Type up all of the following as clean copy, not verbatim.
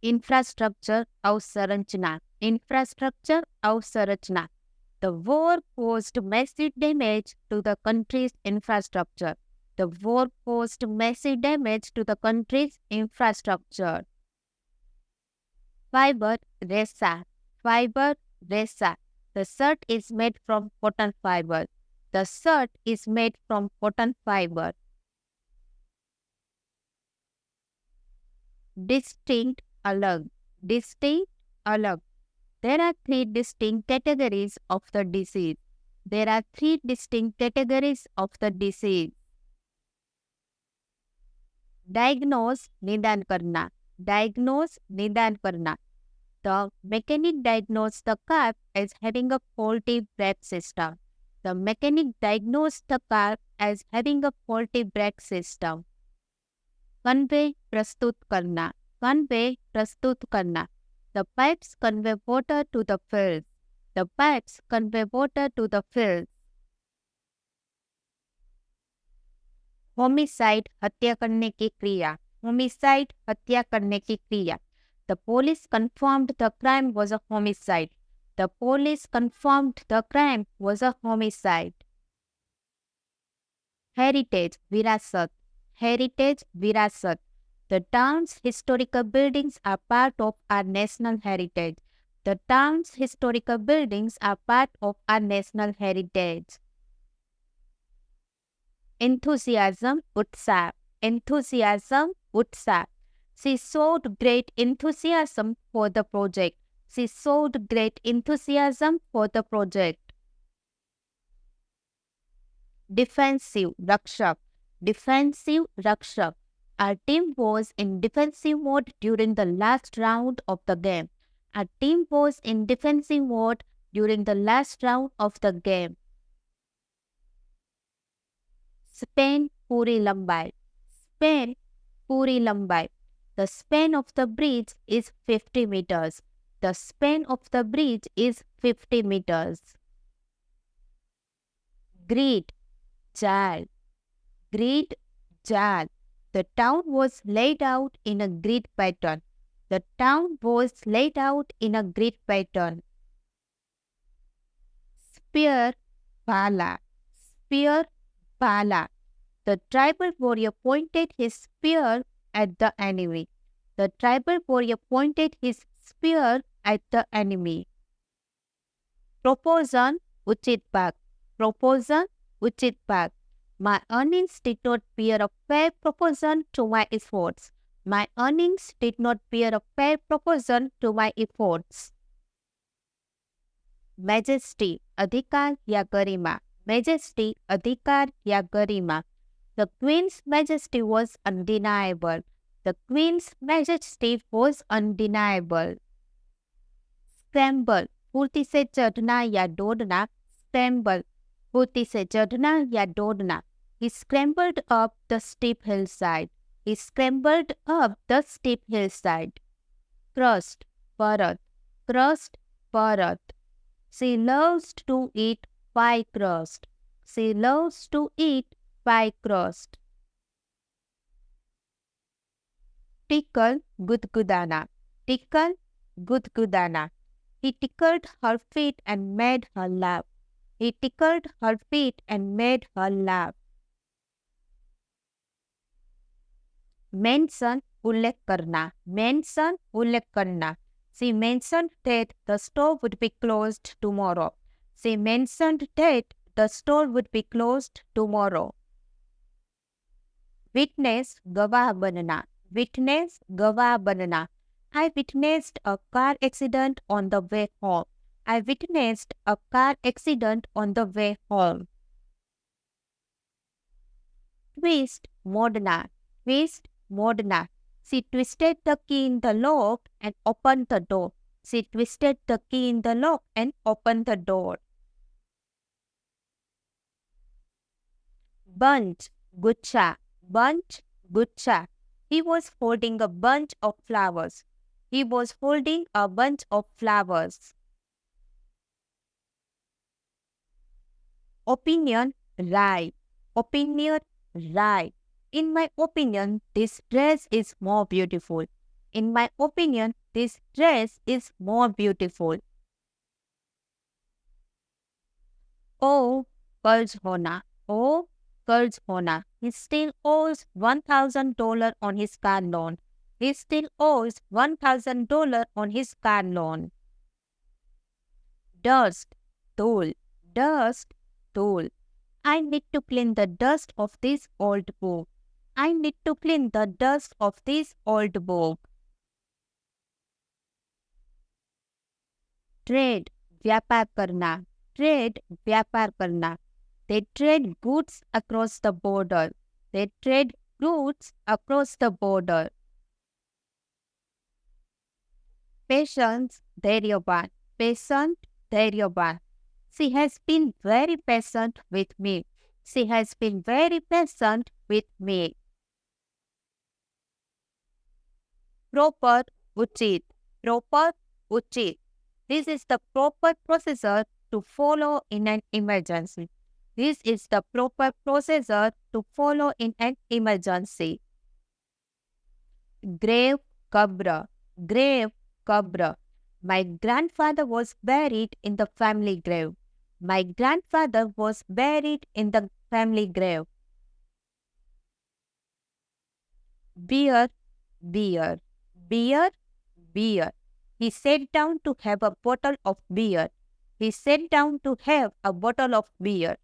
Infrastructure अवसंरचना. Infrastructure अवसंरचना. The war caused massive damage to the country's infrastructure. The war caused massive damage to the country's infrastructure. Fiber resa. Fiber resa. The shirt is made from cotton fiber. The shirt is made from cotton fiber. Distinct alag. Distinct alag. There are three distinct categories of the disease. There are three distinct categories of the disease. Diagnose, निदान करना. Diagnose, निदान करना. The mechanic diagnosed the car as having a faulty brake system. The mechanic diagnosed the car as having a faulty brake system. Convey, प्रस्तुत करना. Convey, प्रस्तुत करना. The pipes convey water to the fields. The pipes convey water to the fields. Homicide, हत्या करने की क्रिया. Homicide, हत्या करने की क्रिया. The police confirmed the crime was a homicide. The police confirmed the crime was a homicide. Heritage, विरासत. Heritage, विरासत. The town's historical buildings are part of our national heritage. The town's historical buildings are part of our national heritage. Enthusiasm, उत्साह. Enthusiasm, उत्साह. She showed great enthusiasm for the project. She showed great enthusiasm for the project. Defensive, रक्षक. Defensive, रक्षक. Our team was in defensive mode during the last round of the game. Our team was in defensive mode during the last round of the game. Span, पूरी लंबाई. Span, पूरी लंबाई. The span of the bridge is 50 meters. The span of the bridge is 50 meters. Grid, जाल. Grid, जाल. The town was laid out in a grid pattern. The town was laid out in a grid pattern. Spear, bala. Spear, bala. The tribal warrior pointed his spear at the enemy. The tribal warrior pointed his spear at the enemy. Proportion, उचित भाग. Proportion, उचित भाग. My earnings did not bear a fair proportion to my efforts. My earnings did not bear a fair proportion to my efforts. Majesty, अधिकार या गरिमा. Majesty, अधिकार या गरिमा. The Queen's majesty was undeniable. The Queen's majesty was undeniable. Scramble, फुर्ती से चढ़ना या दौड़ना. Scramble, फुर्ती से चढ़ना या दौड़ना. He scrambled up the steep hillside. He scrambled up the steep hillside. Crust, परत. Crust, परत. She loves to eat pie crust. She loves to eat pie crust. Tickle, gudgudana. Tickle, gudgudana. He tickled her feet and made her laugh. He tickled her feet and made her laugh. Mention, उल्लेख करना. Mention, उल्लेख करना. She mentioned that the store would be closed tomorrow. She mentioned that the store would be closed tomorrow. Witness, गवाह बनना. Witness, गवाह बनना. I witnessed a car accident on the way home. I witnessed a car accident on the way home. Twist, मोड़ना. Twist, मोड़ना. She twisted the key in the lock and opened the door. She twisted the key in the lock and opened the door. Bunch, gucha. Bunch, gucha. He was holding a bunch of flowers. He was holding a bunch of flowers. Opinion, right. Opinion, right. In my opinion, this dress is more beautiful. In my opinion, this dress is more beautiful. Oh, कर्ज होना. Oh, कर्ज होना. He still owes $1,000 on his car loan. He still owes $1,000 on his car loan. Dust, धूल. Dust, धूल. I need to clean the dust of this old book. I need to clean the dust of this old book. Trade, व्यापार करना. Trade, व्यापार करना. They trade goods across the border. They trade goods across the border. Patience, धैर्यवान. Patient, धैर्यवान. She has been very patient with me. She has been very patient with me. Proper, उचित. Proper, उचित. This is the proper procedure to follow in an emergency. This is the proper procedure to follow in an emergency. Grave, kabra. Grave, kabra. My grandfather was buried in the family grave. My grandfather was buried in the family grave. Beer, beer. Beer, beer. He sat down to have a bottle of beer. He sat down to have a bottle of beer.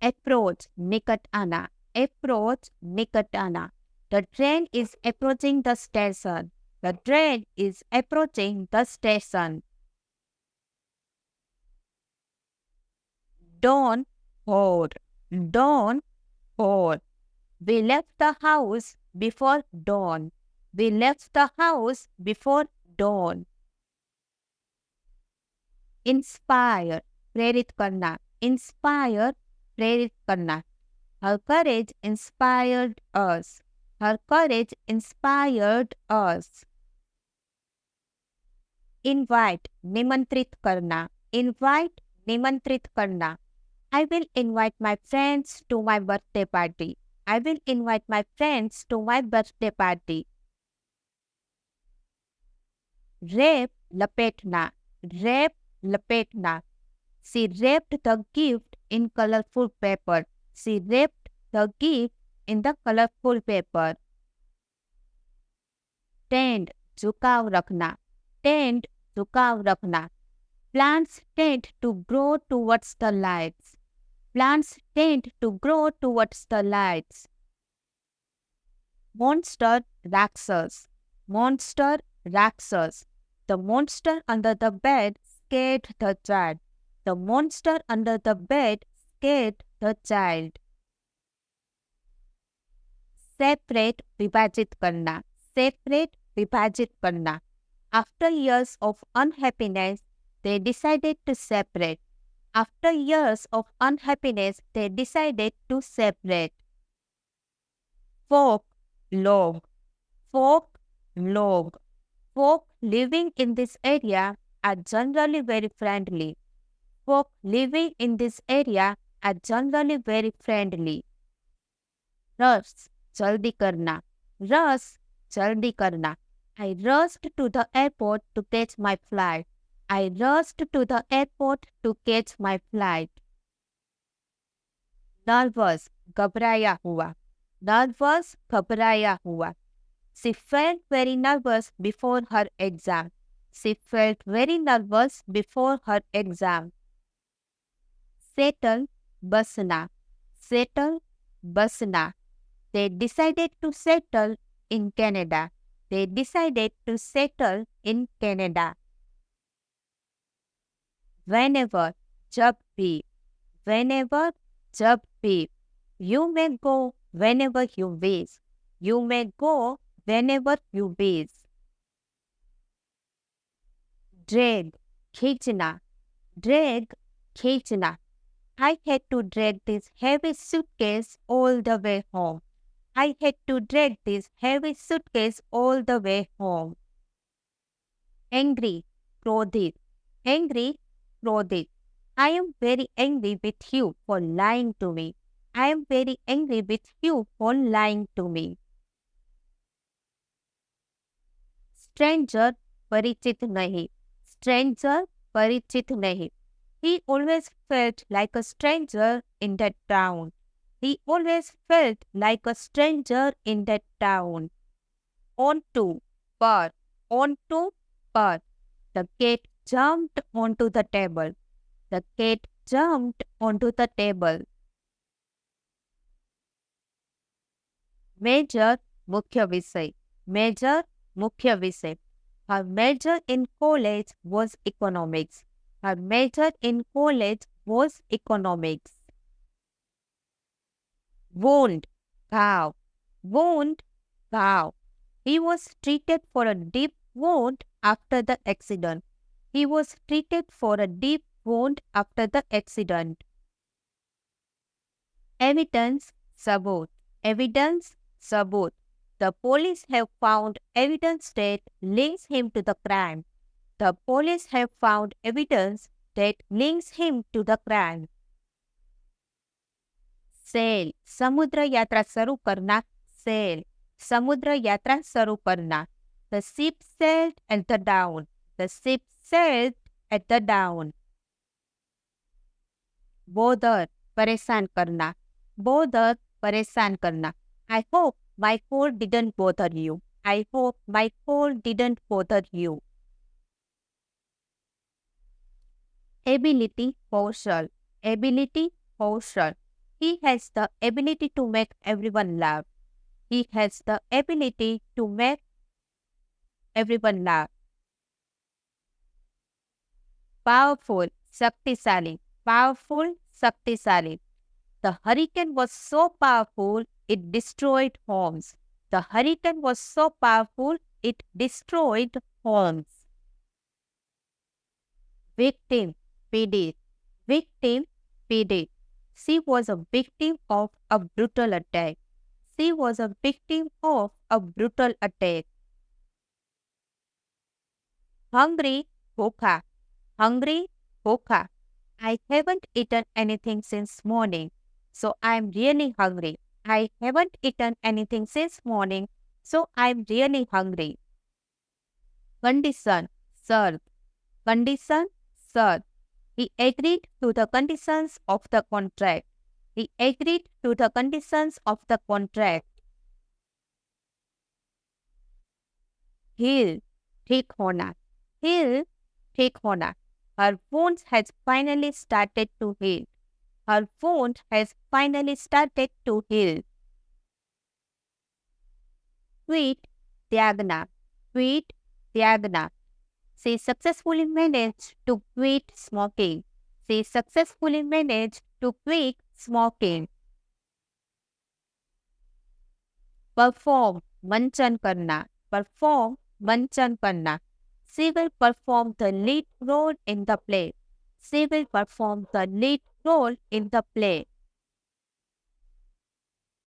Approach, निकट आना. Approach, निकट आना. The train is approaching the station. The train is approaching the station. Dawn, hour. Dawn, hour. We left the house before dawn. We left the house before dawn. Inspire, प्रेरित करना. Inspire, प्रेरित करना. Her courage inspired us. Her courage inspired us. Invite, निमंत्रित करना. Invite, निमंत्रित करना. I will invite my friends to my birthday party. I will invite my friends to my birthday party. Wrap, लपेटना. Wrap, लपेटना. She wrapped the gift in colorful paper. She wrapped the gift in the colorful paper. Tend, झुकाव रखना. Tend, झुकाव रखना. Plants tend to grow towards the lights. Plants tend to grow towards the lights. Monster, Raksas. Monster, Raksas. The monster under the bed scared the child. The monster under the bed scared the child. Separate, विभाजित करना. Separate, विभाजित करना. After years of unhappiness, they decided to separate. After years of unhappiness, they decided to separate. Folk, log. Folk, log. Folk living in this area are generally very friendly. Folk living in this area are generally very friendly. Rush, जल्दी करना. Rush, जल्दी करना. I rushed to the airport to catch my flight. I rushed to the airport to catch my flight. Nervous, घबराया हुआ. Nervous, घबराया हुआ. She felt very nervous before her exam. She felt very nervous before her exam. Settle, Basna. Settle, Basna. They decided to settle in Canada. They decided to settle in Canada. Whenever, जब भी. Whenever, जब भी. You may go whenever you wish. You may go whenever you wish. Drag, खींचना. Drag, खींचना. I had to drag this heavy suitcase all the way home. I had to drag this heavy suitcase all the way home. Angry, क्रोधित. Angry, क्रोधित. I am very angry with you for lying to me. I am very angry with you for lying to me. Stranger परिचित नहीं, stranger परिचित नहीं. He always felt like a stranger in that town. He always felt like a stranger in that town. On to, but, on to, but. The cat jumped onto the table. The cat jumped onto the table. Major मुख्य विषय. Major मुख्य विषय. Her major in college was economics. Her major in college was economics. Wound, घाव. Wound, घाव. He was treated for a deep wound after the accident. He was treated for a deep wound after the accident. Evidence, sabut. Evidence, sabut. The police have found evidence that links him to the crime. The police have found evidence that links him to the crime. Sail, समुद्र यात्रा शुरू करना. Sail, समुद्र यात्रा शुरू करना. The ship sailed at the dawn. The ship sailed at the dawn. Bother, परेशान करना. Bother, परेशान करना. I hope my call didn't bother you. I hope my call didn't bother you. Ability, Kaushal. Ability, Kaushal. He has the ability to make everyone laugh. He has the ability to make everyone laugh. Powerful, शक्तिशाली. Powerful, शक्तिशाली. The hurricane was so powerful, it destroyed homes. The hurricane was so powerful, it destroyed homes. Victim, पीड़ित. Victim, पीड़ित. She was a victim of a brutal attack. She was a victim of a brutal attack. Hungry, भूखा. Hungry, भूखा. I haven't eaten anything since morning, so I'm really hungry. I haven't eaten anything since morning, so I'm really hungry. Condition, शर्त. Condition, शर्त. He agreed to the conditions of the contract. He agreed to the conditions of the contract. Heal, ठीक होना. Heal, ठीक होना. Her wound has finally started to heal. Her wound has finally started to heal. Quit, त्यागना. Quit, त्यागना. She successfully managed to quit smoking. She successfully managed to quit smoking. Perform, मंचन करना. Perform, मंचन करना. She will perform the lead role in the play. She will perform the lead role in the play.